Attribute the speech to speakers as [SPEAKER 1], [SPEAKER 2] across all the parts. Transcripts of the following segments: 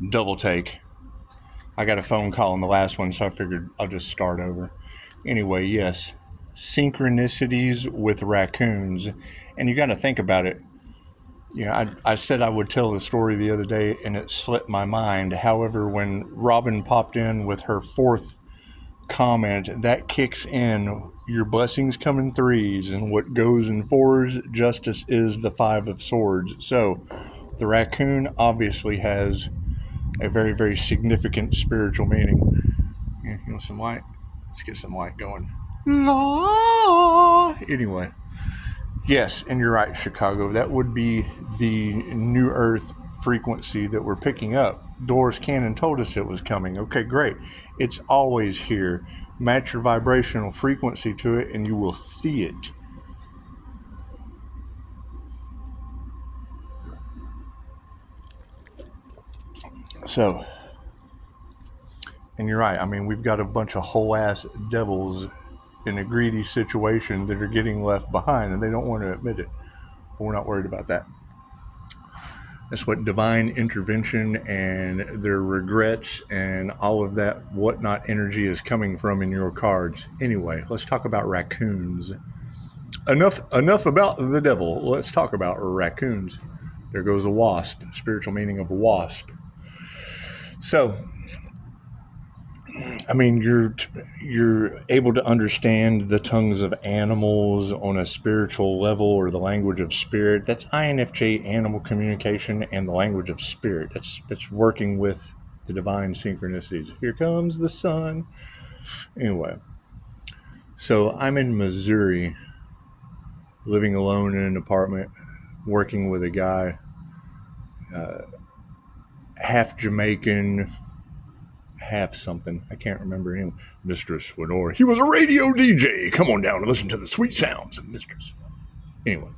[SPEAKER 1] Double take. I got a phone call on the last one, so I figured I'll just start over. Anyway, yes, synchronicities with raccoons. And you got to think about it. I said I would tell the story the other day, and it slipped my mind. However, when Robin popped in with her fourth comment, that kicks in. Your blessings come in threes, and what goes in fours, justice is the five of swords. So the raccoon obviously has a very, very significant spiritual meaning. You want some light? Let's get some light going. Anyway, yes, and you're right, Chicago. That would be the New Earth frequency that we're picking up. Doris Cannon told us it was coming. Okay, great. It's always here. Match your vibrational frequency to it, and you will see it. So, and you're right. I mean, we've got a bunch of whole-ass devils in a greedy situation that are getting left behind, and they don't want to admit it. But we're not worried about that. That's what divine intervention and their regrets and all of that whatnot energy is coming from in your cards. Anyway, let's talk about raccoons. Enough about the devil. Let's talk about raccoons. There goes a wasp, spiritual meaning of a wasp. So, I mean, you're able to understand the tongues of animals on a spiritual level, or the language of spirit. That's INFJ, animal communication, and the language of spirit. That's working with the divine synchronicities. Here comes the sun. Anyway, so I'm in Missouri, living alone in an apartment, working with a guy, half Jamaican, half something. I can't remember him. Mr. Swinor. He was a radio DJ. Come on down and listen to the sweet sounds of Mr. Swinor. Anyway,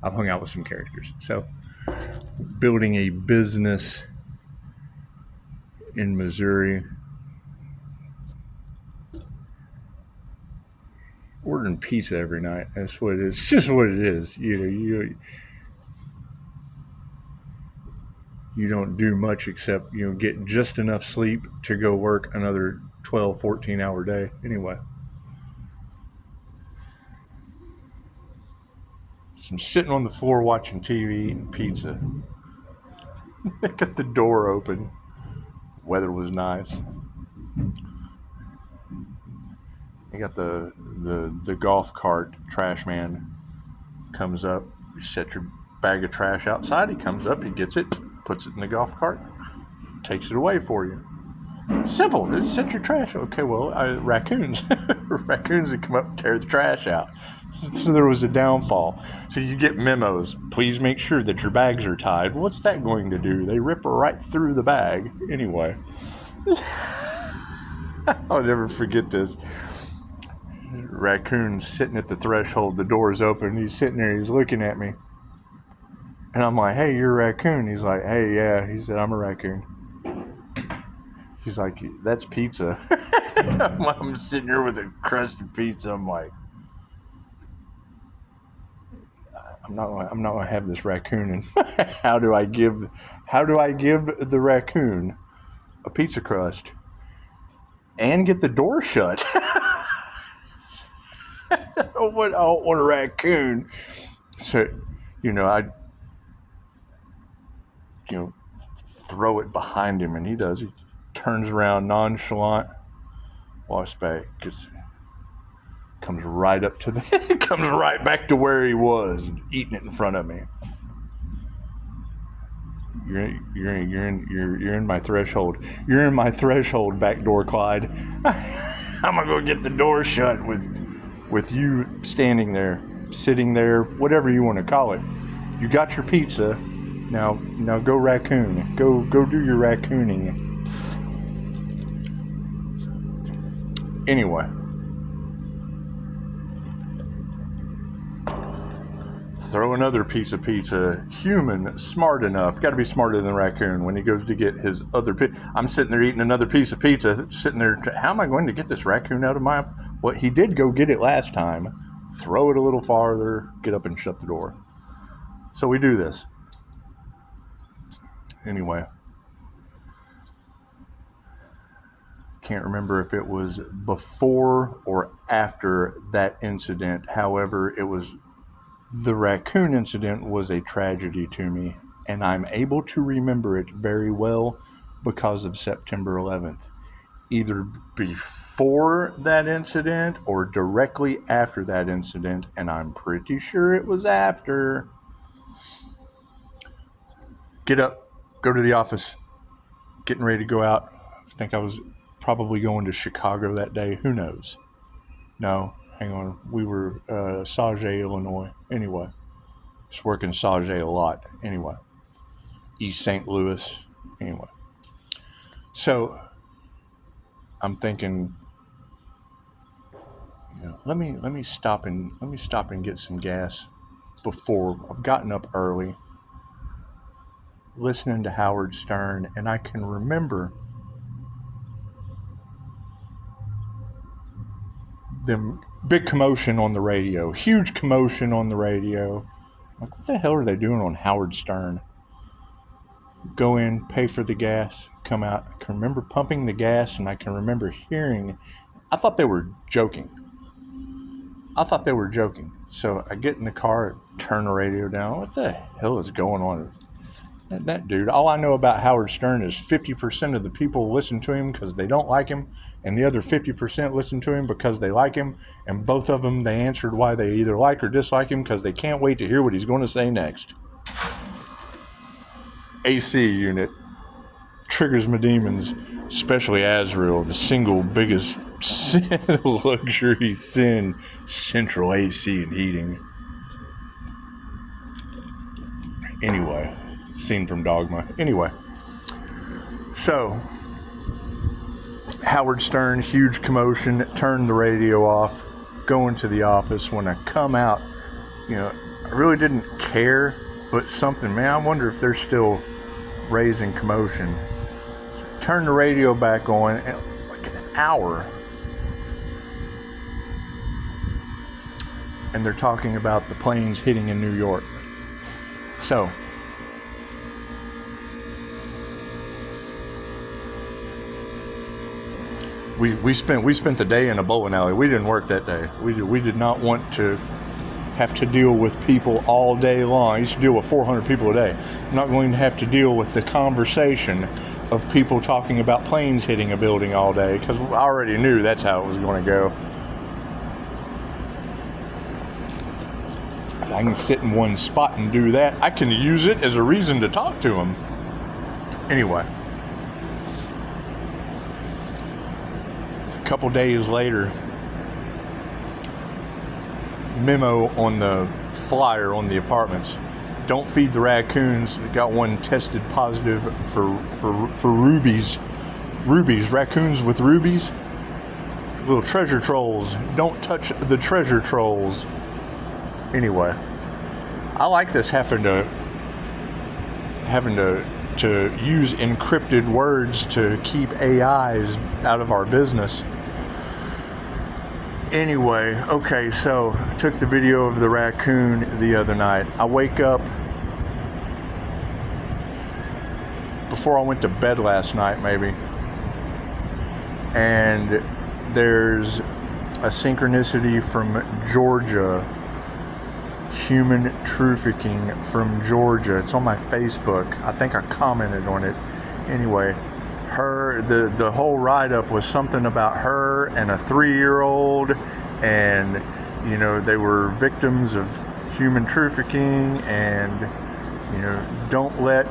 [SPEAKER 1] I've hung out with some characters. So, building a business in Missouri. Ordering pizza every night. That's what it is. It's just what it is. You don't do much except, get just enough sleep to go work another 12, 14-hour day. Anyway. So I'm sitting on the floor watching TV, eating pizza. I got the door open. Weather was nice. I got the golf cart trash man comes up. You set your bag of trash outside. He comes up, he gets it, puts it in the golf cart, takes it away for you. Simple. Just set your trash. Okay, well, raccoons. Raccoons that come up and tear the trash out. So there was a downfall. So you get memos. Please make sure that your bags are tied. What's that going to do? They rip right through the bag. Anyway. I'll never forget this. Raccoon's sitting at the threshold. The door's open. He's sitting there. He's looking at me. And I'm like, hey, you're a raccoon. He's like, hey, yeah. He said, I'm a raccoon. He's like, that's pizza. I'm sitting here with a crust of pizza. I'm like, I'm not gonna have this raccoon. And how do I give the raccoon a pizza crust and get the door shut? I don't want a raccoon. So, I throw it behind him, and he does. He turns around nonchalant, walks back, comes right back to where he was, eating it in front of me. You're in my threshold. You're in my threshold, backdoor Clyde. I'm gonna go get the door shut with you standing there, sitting there, whatever you want to call it. You got your pizza. Now go raccoon. Go do your raccooning. Anyway. Throw another piece of pizza. Human, smart enough. Got to be smarter than the raccoon. When he goes to get his other pizza, I'm sitting there eating another piece of pizza. Sitting there, how am I going to get this raccoon out of my... Well, he did go get it last time. Throw it a little farther. Get up and shut the door. So we do this. Anyway. Can't remember if it was before or after that incident. However, the raccoon incident was a tragedy to me, and I'm able to remember it very well because of September 11th. Either before that incident or directly after that incident, and I'm pretty sure it was after. Get up, go to the office, getting ready to go out. I think I was probably going to Chicago that day. Who knows? No, hang on. We were Sauget, Illinois. Anyway, just working Sauget a lot. Anyway, East St. Louis. Anyway, so I'm thinking, let me stop and get some gas before I've gotten up early, listening to Howard Stern, and I can remember the big commotion on the radio, huge commotion on the radio. Like, what the hell are they doing on Howard Stern? Go in, pay for the gas, come out. I can remember pumping the gas, and I can remember hearing, I thought they were joking. So I get in the car, turn the radio down. What the hell is going on? That dude, all I know about Howard Stern is 50% of the people listen to him because they don't like him, and the other 50% listen to him because they like him, and both of them, they answered why they either like or dislike him because they can't wait to hear what he's going to say next. AC unit triggers my demons, especially Azrael, the single biggest luxury sin, central AC and heating. Anyway, scene from Dogma. Anyway, so Howard Stern, huge commotion, turned the radio off, going to the office. When I come out, I really didn't care, but something, man, I wonder if they're still raising commotion. Turn the radio back on, and like an hour, and they're talking about the planes hitting in New York. So we spent the day in a bowling alley. We didn't work that day. We did not want to have to deal with people all day long. I used to deal with 400 people a day. I'm not going to have to deal with the conversation of people talking about planes hitting a building all day, because I already knew that's how it was going to go. I can sit in one spot and do that. I can use it as a reason to talk to them. Anyway, a couple days later, memo on the flyer on the apartments: don't feed the raccoons. We got one tested positive for rubies. Raccoons with rubies. Little treasure trolls. Don't touch the treasure trolls. Anyway, I like this having to use encrypted words to keep AIs out of our business. Anyway, okay, so I took the video of the raccoon the other night. I wake up before I went to bed last night, maybe, and there's a synchronicity from Georgia, human trafficking from Georgia. It's on my Facebook. I think I commented on it. Anyway, the whole write-up was something about her and a 3-year-old, and they were victims of human trafficking, and don't let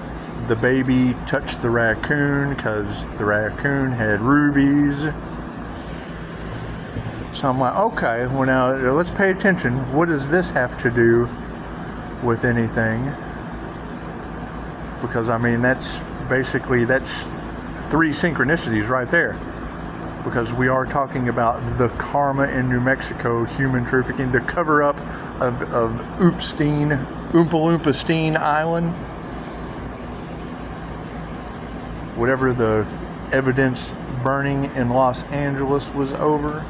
[SPEAKER 1] the baby touch the raccoon because the raccoon had rubies. So I'm like, okay, well now let's pay attention. What does this have to do with anything? Because that's 3 synchronicities right there. Because we are talking about the karma in New Mexico, human trafficking, the cover-up of Oompa Loompa Steen Island. Whatever the evidence burning in Los Angeles was over.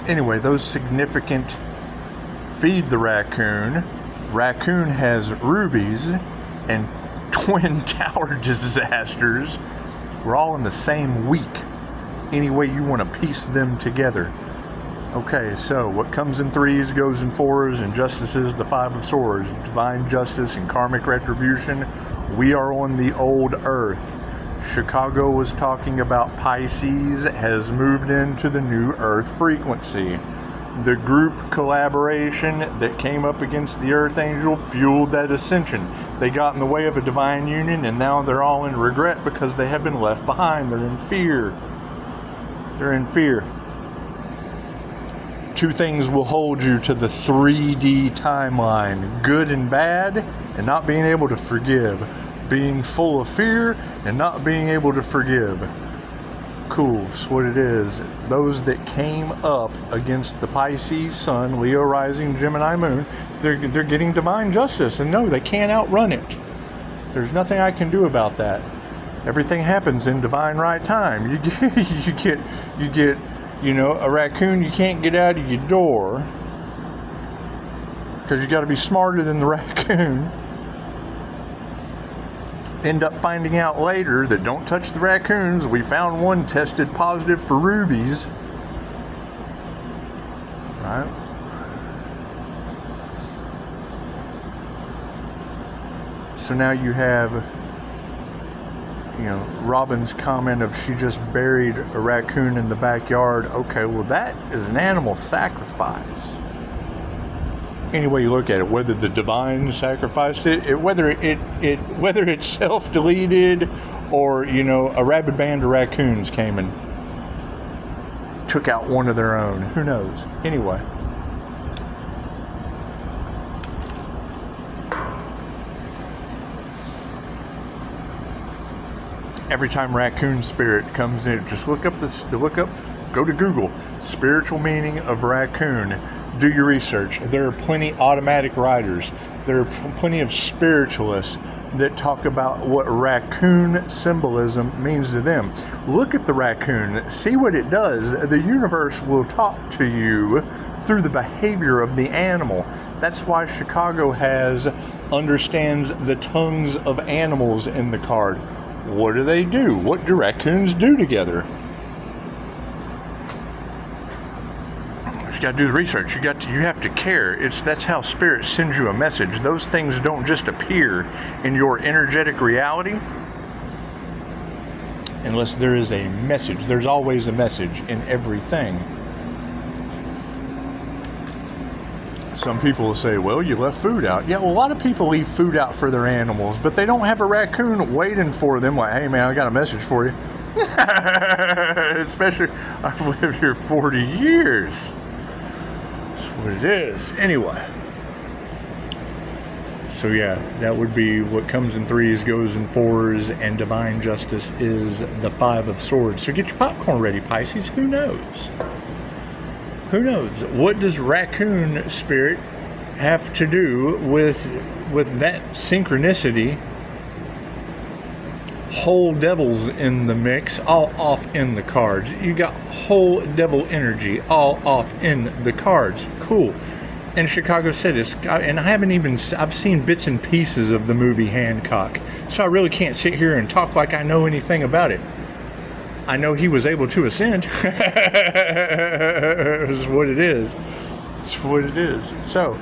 [SPEAKER 1] Anyway, those significant feed the raccoon. Raccoon has rubies, and Twin Tower disasters. We're all in the same week. Any way you want to piece them together. Okay, so what comes in threes goes in fours, and justice is the Five of Swords. Divine justice and karmic retribution. We are on the old earth. Chicago was talking about Pisces has moved into the new earth frequency. The group collaboration that came up against the Earth Angel fueled that ascension. They got in the way of a divine union, and now they're all in regret because they have been left behind. They're in fear. They're in fear. Two things will hold you to the 3D timeline: good and bad, and not being able to forgive. Being full of fear and not being able to forgive. Cool, that's what it is. Those that came up against the Pisces Sun, Leo Rising, Gemini Moon, they're getting divine justice, and no, they can't outrun it. There's nothing I can do about that. Everything happens in divine right time. You get, a raccoon you can't get out of your door because you got to be smarter than the raccoon. End up finding out later that don't touch the raccoons. We found one tested positive for rubies. Right? So now you have, Robin's comment of she just buried a raccoon in the backyard. Okay, well that is an animal sacrifice. Any way you look at it, whether the divine sacrificed it, whether it's self-deleted, or a rabid band of raccoons came and took out one of their own. Who knows? Anyway, every time raccoon spirit comes in, just go to Google, spiritual meaning of raccoon. Do your research. There are plenty automatic writers. There are plenty of spiritualists that talk about what raccoon symbolism means to them. Look at the raccoon. See what it does. The universe will talk to you through the behavior of the animal. That's why Chicago understands the tongues of animals in the card. What do they do? What do raccoons do together? You got to do the research. You have to care. That's how spirit sends you a message. Those things don't just appear in your energetic reality unless there is a message. There's always a message in everything. Some people will say, well, you left food out. Yeah, well, a lot of people leave food out for their animals, but they don't have a raccoon waiting for them like, hey man, I got a message for you. Especially, I've lived here 40 years. What it is. Anyway, so yeah, that would be what comes in threes goes in fours, and divine justice is the Five of Swords. So get your popcorn ready, Pisces. Who knows? Who knows? What does raccoon spirit have to do with that synchronicity? Whole devils in the mix, all off in the cards. You got whole devil energy all off in the cards. Cool. And Chicago said this, and I've seen bits and pieces of the movie Hancock, so I really can't sit here and talk like I know anything about it. I know he was able to ascend. Is what it is. It's what it is. So,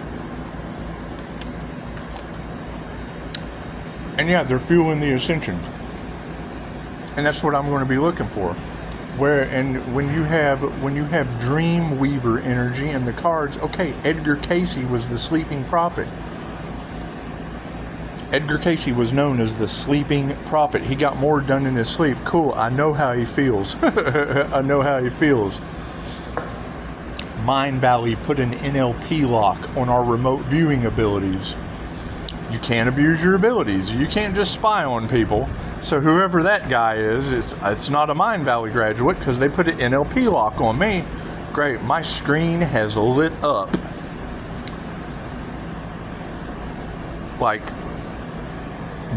[SPEAKER 1] and yeah, they're fueling the ascension. And that's what I'm going to be looking for. When you have Dream Weaver energy in the cards, okay, Edgar Cayce was the sleeping prophet. Edgar Cayce was known as the sleeping prophet. He got more done in his sleep. Cool, I know how he feels. I know how he feels. Mind Valley put an NLP lock on our remote viewing abilities. You can't abuse your abilities. You can't just spy on people. So whoever that guy is, it's not a Mind Valley graduate because they put an NLP lock on me. Great, my screen has lit up like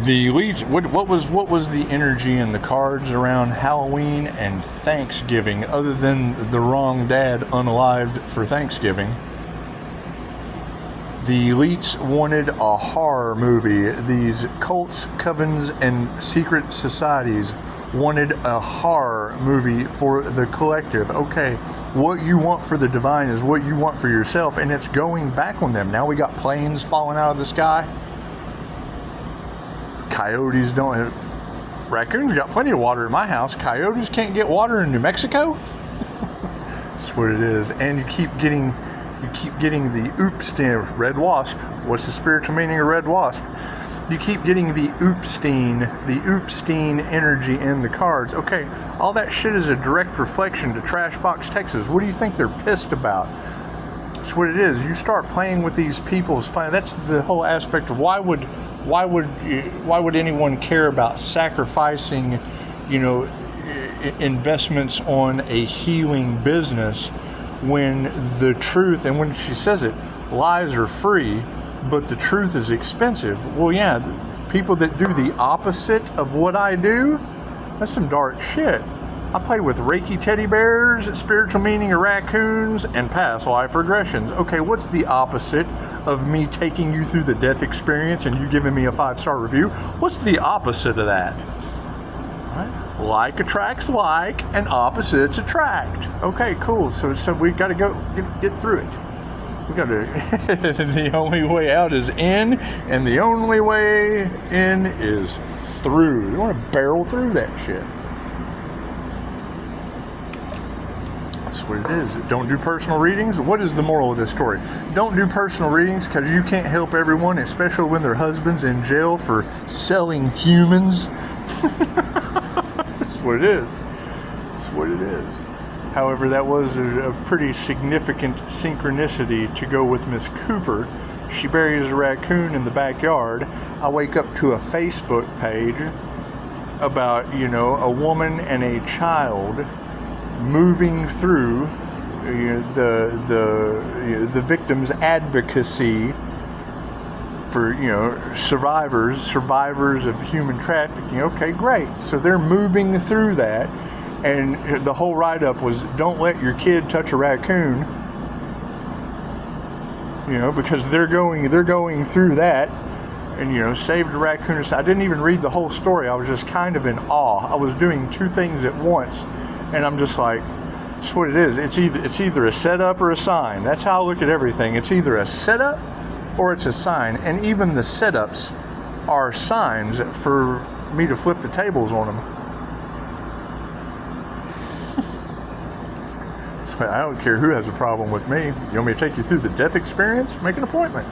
[SPEAKER 1] the lead. What was the energy in the cards around Halloween and Thanksgiving, other than the wrong dad unalived for Thanksgiving? The elites wanted a horror movie. These cults, covens, and secret societies wanted a horror movie for the collective. Okay, what you want for the divine is what you want for yourself, and it's going back on them. Now we got planes falling out of the sky. Coyotes don't have... Raccoons got plenty of water in my house. Coyotes can't get water in New Mexico. That's what it is. And you keep getting the Upsteen, red wasp. What's the spiritual meaning of red wasp? You keep getting the Upsteen energy in the cards. Okay, all that shit is a direct reflection to Trashbox, Texas. What do you think they're pissed about? That's what it is. You start playing with these people's fun. That's the whole aspect of why would anyone care about sacrificing, investments on a healing business when the truth, and when she says it, lies are free, but the truth is expensive. Well, yeah, people that do the opposite of what I do, that's some dark shit. I play with Reiki teddy bears, spiritual meaning of raccoons, and past life regressions. Okay, what's the opposite of me taking you through the death experience and you giving me a 5-star review? What's the opposite of that? Right? Like attracts like, and opposites attract. Okay, cool. So we got to go get through it. We got to. The only way out is in, and the only way in is through. You want to barrel through that shit. That's what it is. Don't do personal readings. What is the moral of this story? Don't do personal readings because you can't help everyone, especially when their husband's in jail for selling humans. That's what it is. That's what it is. However, that was a pretty significant synchronicity to go with Miss Cooper. She buries a raccoon in the backyard. I wake up to a Facebook page about, a woman and a child moving through the victim's advocacy for survivors of human trafficking. Okay, great. So they're moving through that, and the whole write-up was don't let your kid touch a raccoon, because they're going through that, and saved a raccoon. I didn't even read the whole story. I was just kind of in awe. I was doing two things at once. And I'm just like, that's what it is. It's either a setup or a sign. That's how I look at everything. It's either a setup or it's a sign. And even the setups are signs for me to flip the tables on them. So I don't care who has a problem with me. You want me to take you through the death experience? Make an appointment.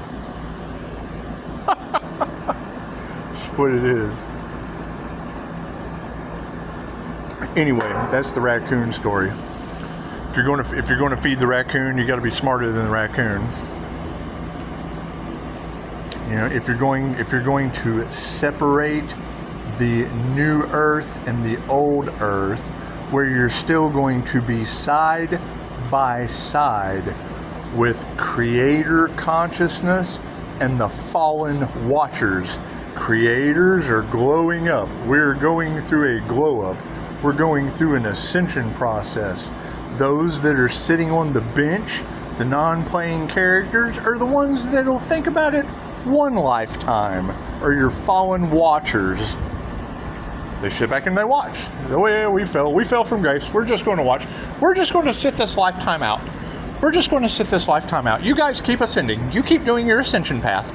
[SPEAKER 1] That's what it is. Anyway, that's the raccoon story. If you're going to feed the raccoon, you got to be smarter than the raccoon. If you're going to separate the new earth and the old earth, where you're still going to be side by side with creator consciousness and the fallen watchers. Creators are glowing up. We're going through a glow up. We're going through an ascension process. Those that are sitting on the bench, the non-playing characters, are the ones that'll think about it one lifetime, or your fallen watchers. They sit back and they watch. Oh yeah, we fell from grace. We're just going to watch. We're just going to sit this lifetime out. We're just going to sit this lifetime out. You guys keep ascending. You keep doing your ascension path.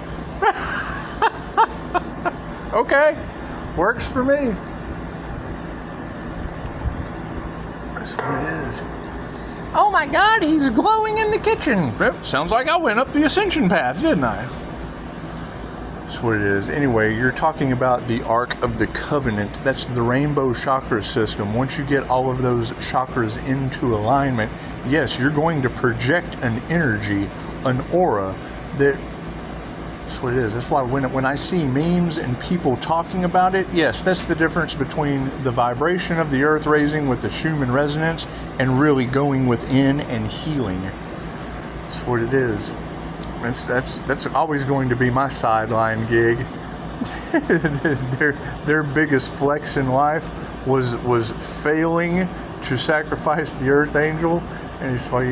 [SPEAKER 1] Okay, works for me. That's what it is. Oh my God, he's glowing in the kitchen. Yep, sounds like I went up the ascension path, didn't I? That's what it is. Anyway, you're talking about the Ark of the Covenant. That's the rainbow chakra system. Once you get all of those chakras into alignment, yes, you're going to project an energy, an aura that... That's what it is. That's why when I see memes and people talking about it, yes, that's the difference between the vibration of the earth raising with the Schumann resonance and really going within and healing. That's what it is. That's always going to be my sideline gig. Their biggest flex in life was failing to sacrifice the Earth Angel, and he's like,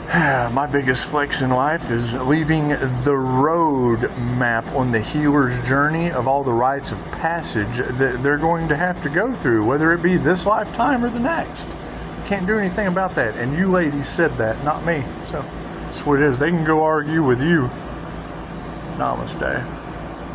[SPEAKER 1] My biggest flex in life is leaving the road map on the healer's journey of all the rites of passage that they're going to have to go through, whether it be this lifetime or the next. Can't do anything about that. And you ladies said that, not me. So that's what it is. They can go argue with you. Namaste.